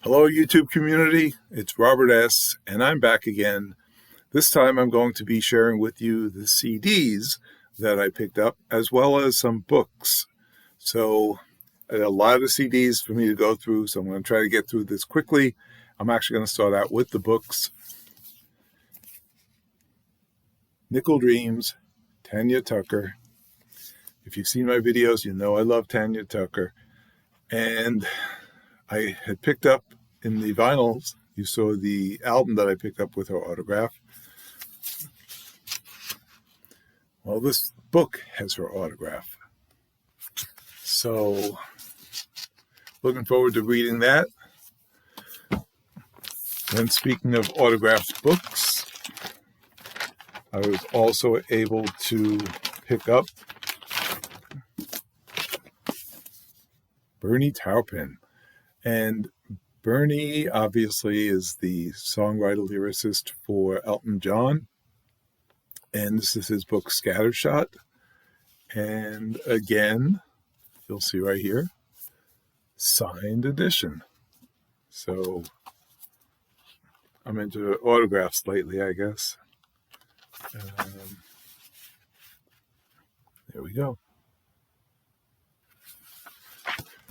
Hello, YouTube community. It's Robert S., and I'm back again. This time I'm going to be sharing with you the CDs that I picked up, as well as some books. So, a lot of CDs for me to go through, so I'm going to try to get through this quickly. I'm actually going to start out with the books. Nickel Dreams, Tanya Tucker. If you've seen my videos, you know I love Tanya Tucker. And I had picked up in the vinyls, you saw the album that I picked up with her autograph. Well, this book has her autograph. So, looking forward to reading that. And speaking of autographed books, I was also able to pick up Bernie Taupin. And Bernie, obviously, is the songwriter-lyricist for Elton John. And this is his book, Scattershot. And again, you'll see right here, signed edition. So I'm into autographs lately, I guess. There we go.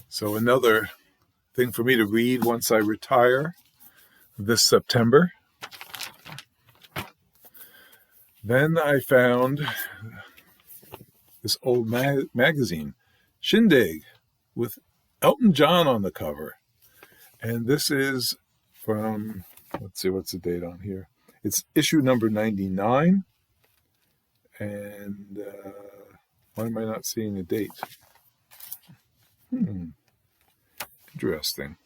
So another thing for me to read once I retire this September. Then I found this old magazine, Shindig, with Elton John on the cover. And this is from, let's see, what's the date on here? It's issue number 99. And why am I not seeing a date? Interesting.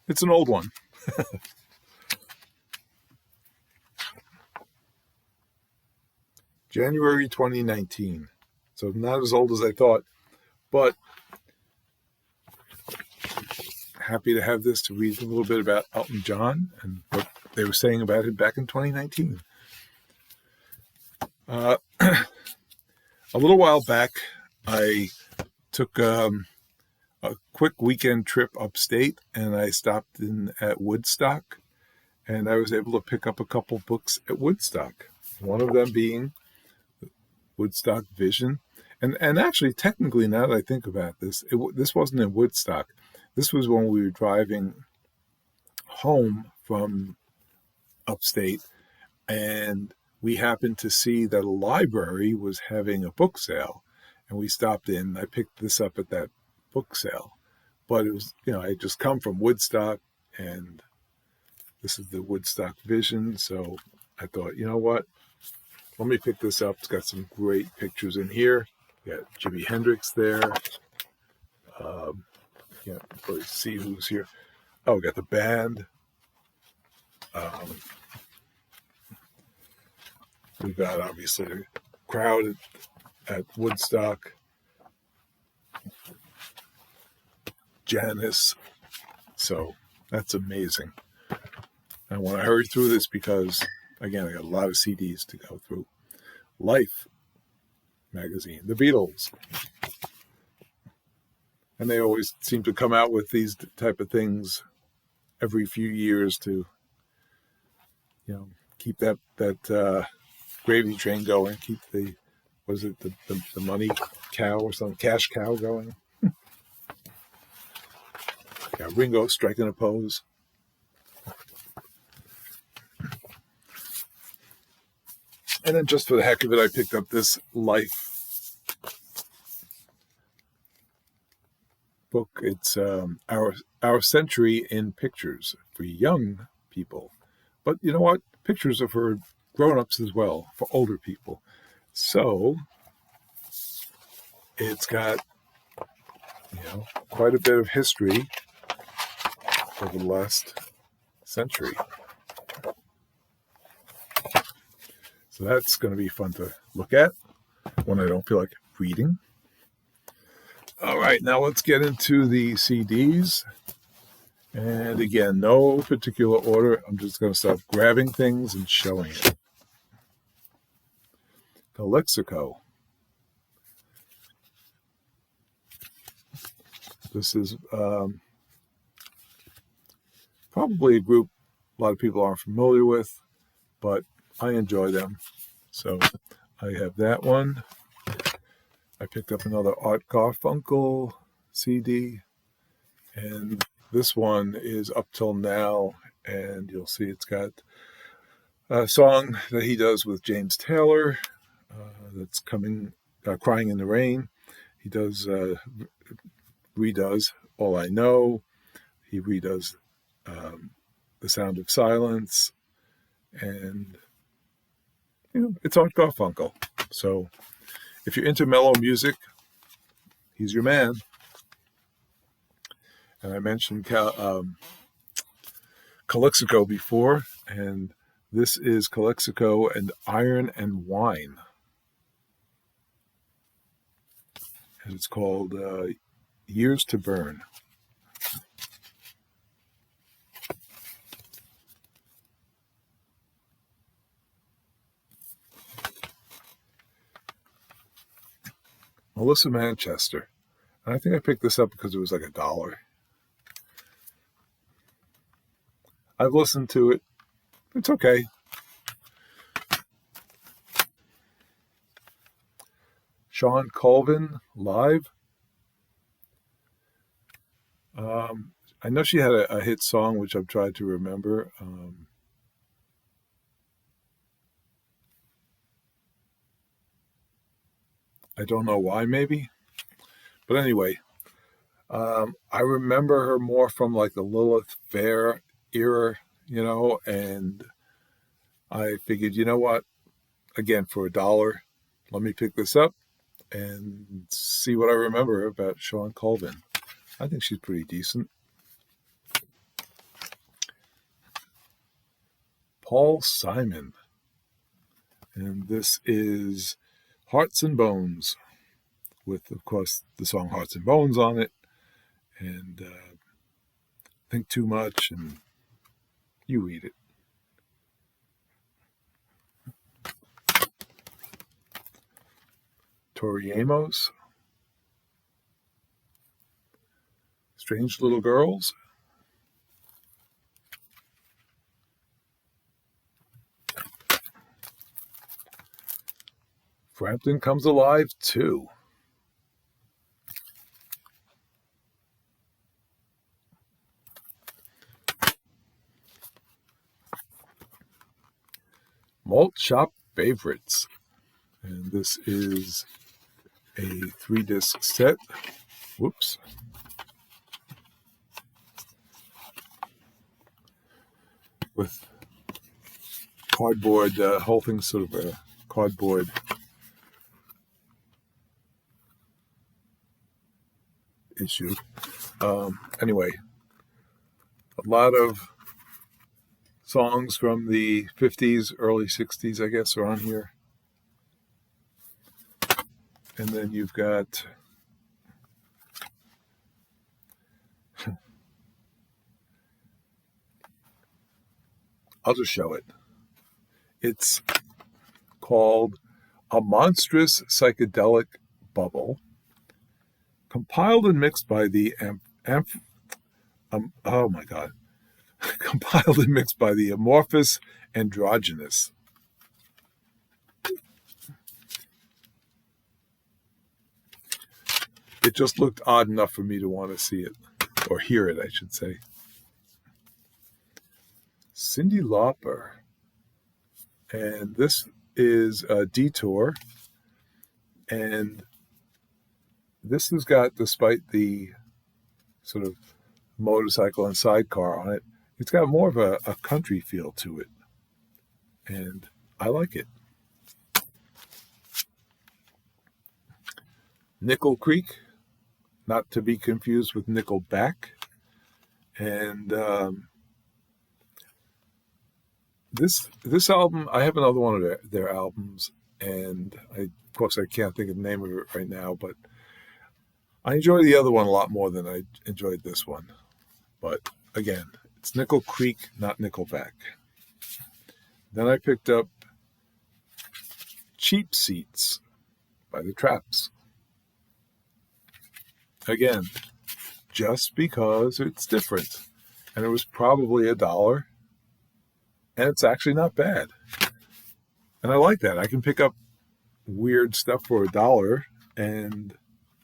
It's an old one. January 2019. So not as old as I thought, but happy to have this to read a little bit about Elton John and what they were saying about him back in 2019. A little while back, I took a quick weekend trip upstate, and I stopped in at Woodstock, and I was able to pick up a couple books at Woodstock. One of them being Woodstock Vision. And actually, technically, now that I think about this, this wasn't in Woodstock. This was when we were driving home from upstate, and we happened to see that a library was having a book sale, and we stopped in. I picked this up at that book sale. But it was, I had just come from Woodstock, and this is the Woodstock Vision, so I thought, you know what? Let me pick this up. It's got some great pictures in here. You got Jimi Hendrix there. Let's see who's here. Oh, we got the band. We've got, obviously, the crowd at Woodstock. Janis. So that's amazing. I want to hurry through this because, again, I got a lot of CDs to go through. Life magazine, The Beatles. And they always seem to come out with these type of things every few years to, keep that gravy train going, keep the money cow or something, cash cow going. Got Ringo striking a pose. And then just for the heck of it, I picked up this Life book. It's our century in pictures for young people. But you know what? Pictures are for grown-ups as well, for older people. So it's got, quite a bit of history over the last century. So that's going to be fun to look at when I don't feel like reading. All right, now let's get into the CDs. And again, no particular order. I'm just going to start grabbing things and showing it. Calexico. This is probably a group a lot of people aren't familiar with, but I enjoy them. So I have that one. I picked up another Art Garfunkel CD, and this one is Up Till Now, and you'll see it's got a song that he does with James Taylor that's coming, Crying in the Rain. He does redoes All I Know. He redoes The Sound of Silence, and it's Art Garfunkel. So if you're into mellow music, he's your man. And I mentioned Calexico before, and this is Calexico and Iron and Wine. And it's called Years to Burn. Melissa Manchester. And I think I picked this up because it was like $1. I've listened to it. It's okay. Shawn Colvin live. I know she had a hit song, which I've tried to remember. I don't know why, maybe. But anyway, I remember her more from like the Lilith Fair era, and I figured, you know what? Again, for $1, let me pick this up and see what I remember about Shawn Colvin. I think she's pretty decent. Paul Simon. And this is Hearts and Bones, with, of course, the song Hearts and Bones on it. And Think Too Much, and you read it. Tori Amos. Strange Little Girls. Frampton Comes Alive 2. Malt Shop Favorites. And this is a 3-disc set. Whoops. With cardboard, whole thing's sort of a cardboard issue. Anyway, a lot of songs from the 50s, early 60s, I guess, are on here. And then you've got I'll just show it. It's called A Monstrous Psychedelic Bubble, compiled and mixed by the compiled and mixed by the Amorphous Androgynous. It just looked odd enough for me to want to see it, or hear it, I should say. Cyndi Lauper. And this is a Detour. And this has got, despite the sort of motorcycle and sidecar on it, it's got more of a country feel to it. And I like it. Nickel Creek, not to be confused with Nickelback. And this album, I have another one of their albums, and of course I can't think of the name of it right now, but I enjoy the other one a lot more than I enjoyed this one. But again, it's Nickel Creek, not Nickelback. Then I picked up Cheap Seats by the Traps. Again, just because it's different. And it was probably $1, and it's actually not bad. And I like that. I can pick up weird stuff for $1, and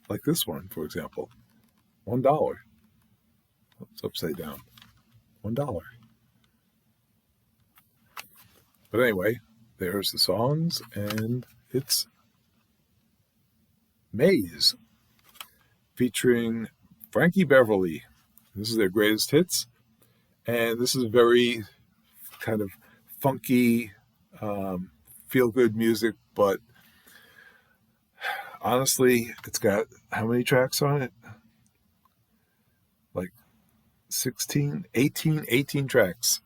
like this one, for example, $1. It's upside down. $1. But anyway, there's the songs, and it's Maze, featuring Frankie Beverly. This is their greatest hits, and this is very kind of funky, feel-good music, but honestly, it's got how many tracks on it? Like 18 tracks.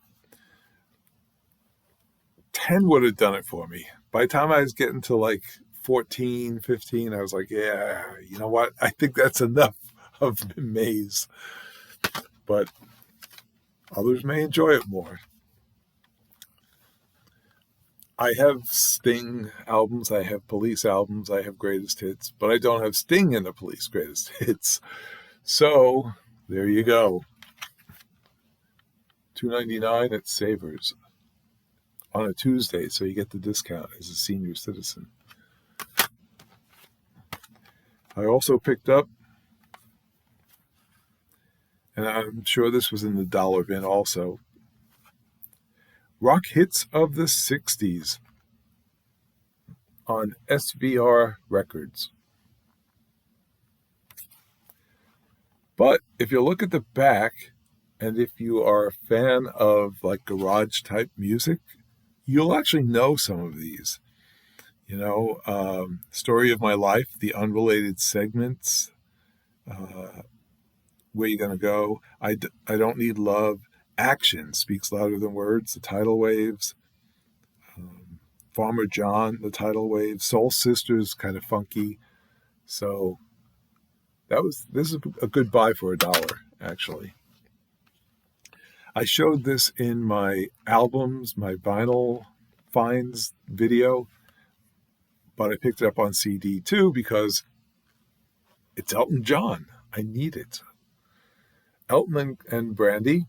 10 would have done it for me. By the time I was getting to like 14, 15, I was like, yeah, you know what? I think that's enough of Maze. But others may enjoy it more. I have Sting albums, I have Police albums, I have greatest hits, but I don't have Sting in the Police greatest hits. So there you go. $2.99 at Savers on a Tuesday, so you get the discount as a senior citizen. I also picked up, and I'm sure this was in the dollar bin also, Rock Hits of the 60s on SVR Records. But if you look at the back, and if you are a fan of like garage type music, you'll actually know some of these. You know, Story of My Life, the unrelated segments, Where You Gonna Go, I Don't Need Love, Action Speaks Louder Than Words, the Tidal Waves, Farmer John, the Tidal Waves, Soul Sisters, kind of funky. So this is a good buy for $1, actually. I showed this in my albums, my vinyl finds video, but I picked it up on CD too because it's Elton John. I need it. Elton and Brandy.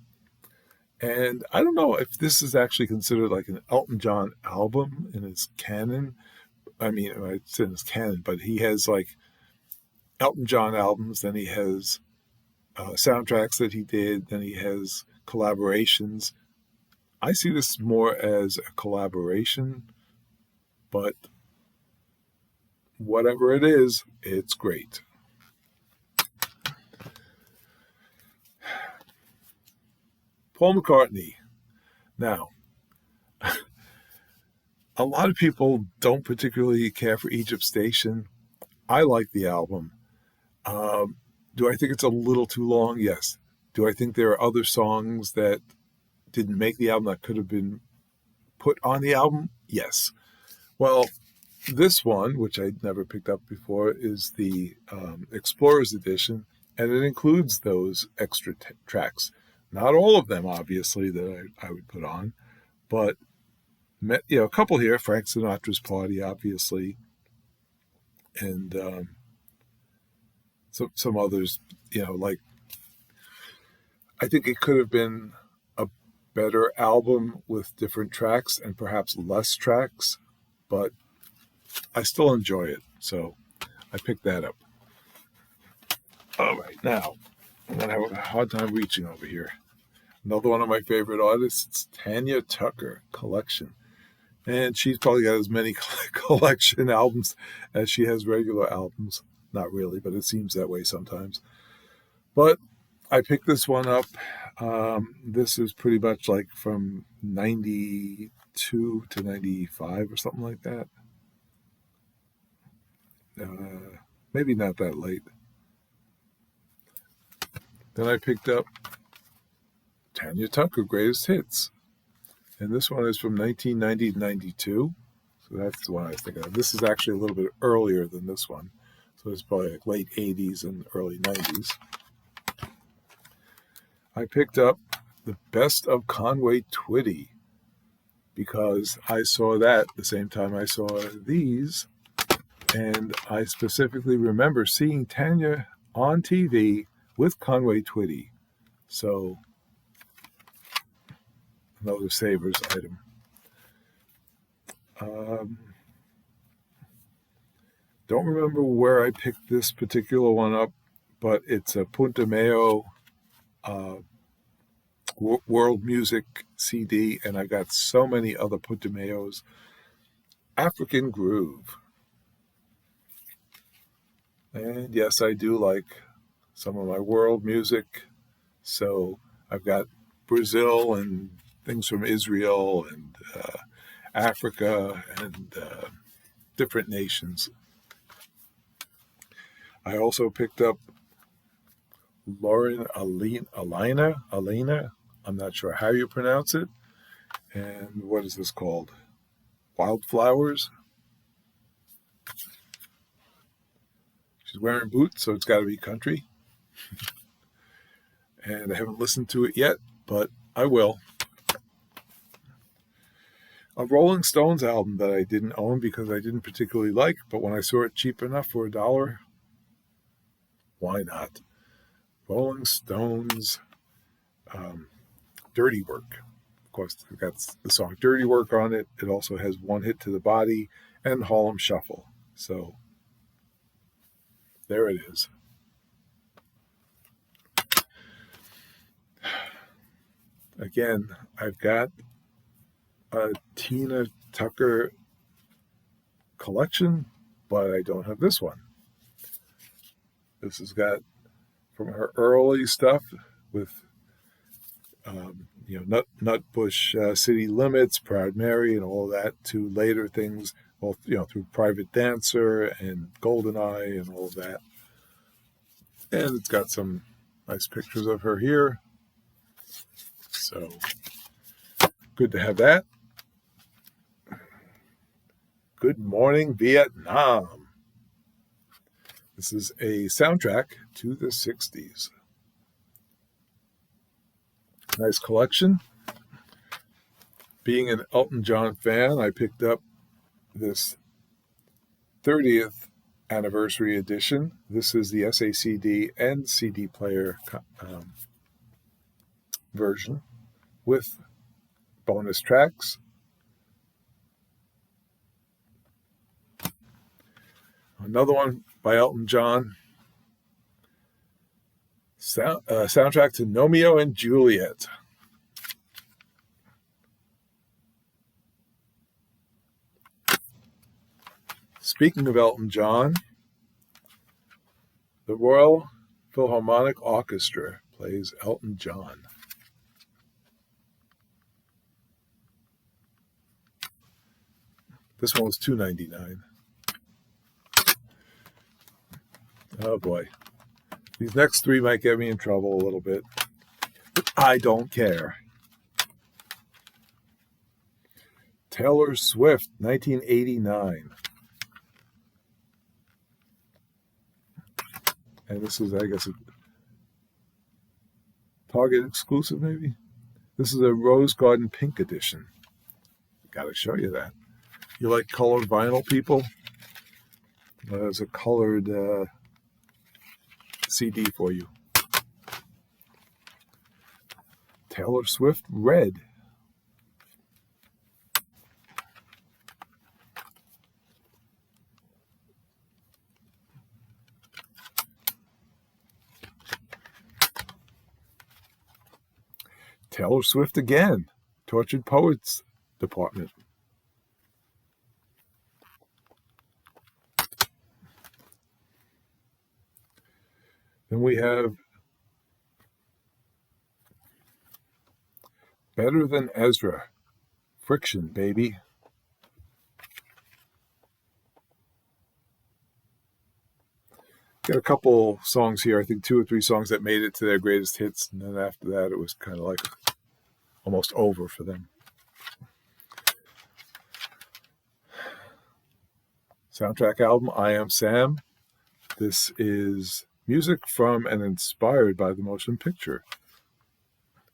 And I don't know if this is actually considered like an Elton John album in his canon. I mean, it's in his canon, but he has like Elton John albums, then he has soundtracks that he did, then he has collaborations. I see this more as a collaboration, but whatever it is, it's great. Paul McCartney. Now, a lot of people don't particularly care for Egypt Station. I like the album. Do I think it's a little too long? Yes. Do I think there are other songs that didn't make the album that could have been put on the album? Yes. Well, this one, which I'd never picked up before, is the Explorers Edition, and it includes those extra tracks. Not all of them, obviously, that I would put on, but a couple here. Frank Sinatra's Party, obviously, and some others. Like I think it could have been a better album with different tracks and perhaps less tracks, but I still enjoy it, so I picked that up. All right, now I'm gonna have a hard time reaching over here. Another one of my favorite artists, Tanya Tucker Collection. And she's probably got as many collection albums as she has regular albums. Not really, but it seems that way sometimes. But I picked this one up. This is pretty much like from 92 to 95 or something like that. Maybe not that late. Then I picked up Tanya Tucker Greatest Hits. And this one is from 1990 to 92. So that's the one I was thinking of. This is actually a little bit earlier than this one. So it's probably like late 80s and early 90s. I picked up the Best of Conway Twitty because I saw that the same time I saw these. And I specifically remember seeing Tanya on TV with Conway Twitty. So, another Savers item. Don't remember where I picked this particular one up, but it's a Punta Mayo world music CD, and I got so many other Punta Mayos. African Groove. And yes, I do like some of my world music. So I've got Brazil and things from Israel and Africa and different nations. I also picked up Lauren Alaina. I'm not sure how you pronounce it. And what is this called? Wildflowers. She's wearing boots, so it's got to be country. And I haven't listened to it yet, but I will. A Rolling Stones album that I didn't own because I didn't particularly like, but when I saw it cheap enough for $1, why not? Rolling Stones, Dirty Work. Of course, it's got the song Dirty Work on it. It also has One Hit to the Body and Harlem Shuffle. So there it is. Again, I've got a Tina Tucker collection, but I don't have this one. This has got from her early stuff with, Nutbush City Limits, Proud Mary, and all that, to later things, both, through Private Dancer and Goldeneye and all of that. And it's got some nice pictures of her here. So, good to have that. Good Morning Vietnam. This is a soundtrack to the 60s. Nice collection. Being an Elton John fan, I picked up this 30th anniversary edition. This is the SACD and CD player version with bonus tracks. Another one by Elton John. Soundtrack to Romeo and Juliet. Speaking of Elton John, the Royal Philharmonic Orchestra plays Elton John. This one was $2.99. Oh boy. These next three might get me in trouble a little bit. But I don't care. Taylor Swift, 1989. And this is, I guess, a Target exclusive, maybe? This is a Rose Garden Pink edition. Gotta show you that. You like colored vinyl, people? There's a colored CD for you. Taylor Swift, Red. Taylor Swift again, Tortured Poets Department. Then we have Better Than Ezra, Friction, baby. Got a couple songs here, I think 2 or 3 songs that made it to their greatest hits, and then after that it was kind of like almost over for them. Soundtrack album, I Am Sam. This is music from and inspired by the motion picture.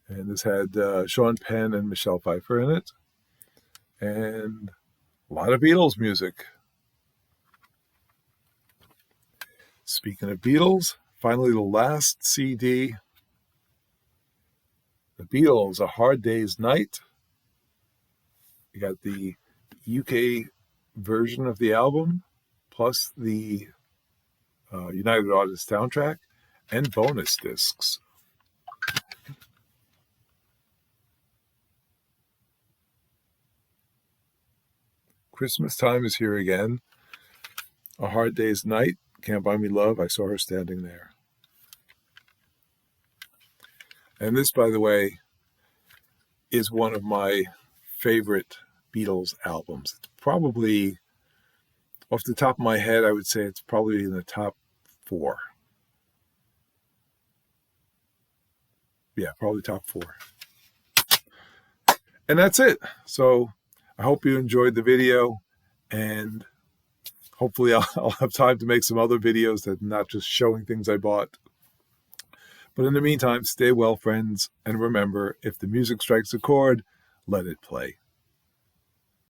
And this had Sean Penn and Michelle Pfeiffer in it. And a lot of Beatles music. Speaking of Beatles, finally, the last CD, The Beatles, A Hard Day's Night. You got the UK version of the album, plus the United Artists soundtrack, and bonus discs. Christmas time is here again. A Hard Day's Night, Can't Buy Me Love, I Saw Her Standing There. And this, by the way, is one of my favorite Beatles albums. It's probably, off the top of my head, I would say it's probably in the top 4. Yeah, probably top 4. And that's it. So I hope you enjoyed the video, and hopefully I'll have time to make some other videos that are not just showing things I bought. But in the meantime, stay well, friends, and remember, if the music strikes a chord, let it play.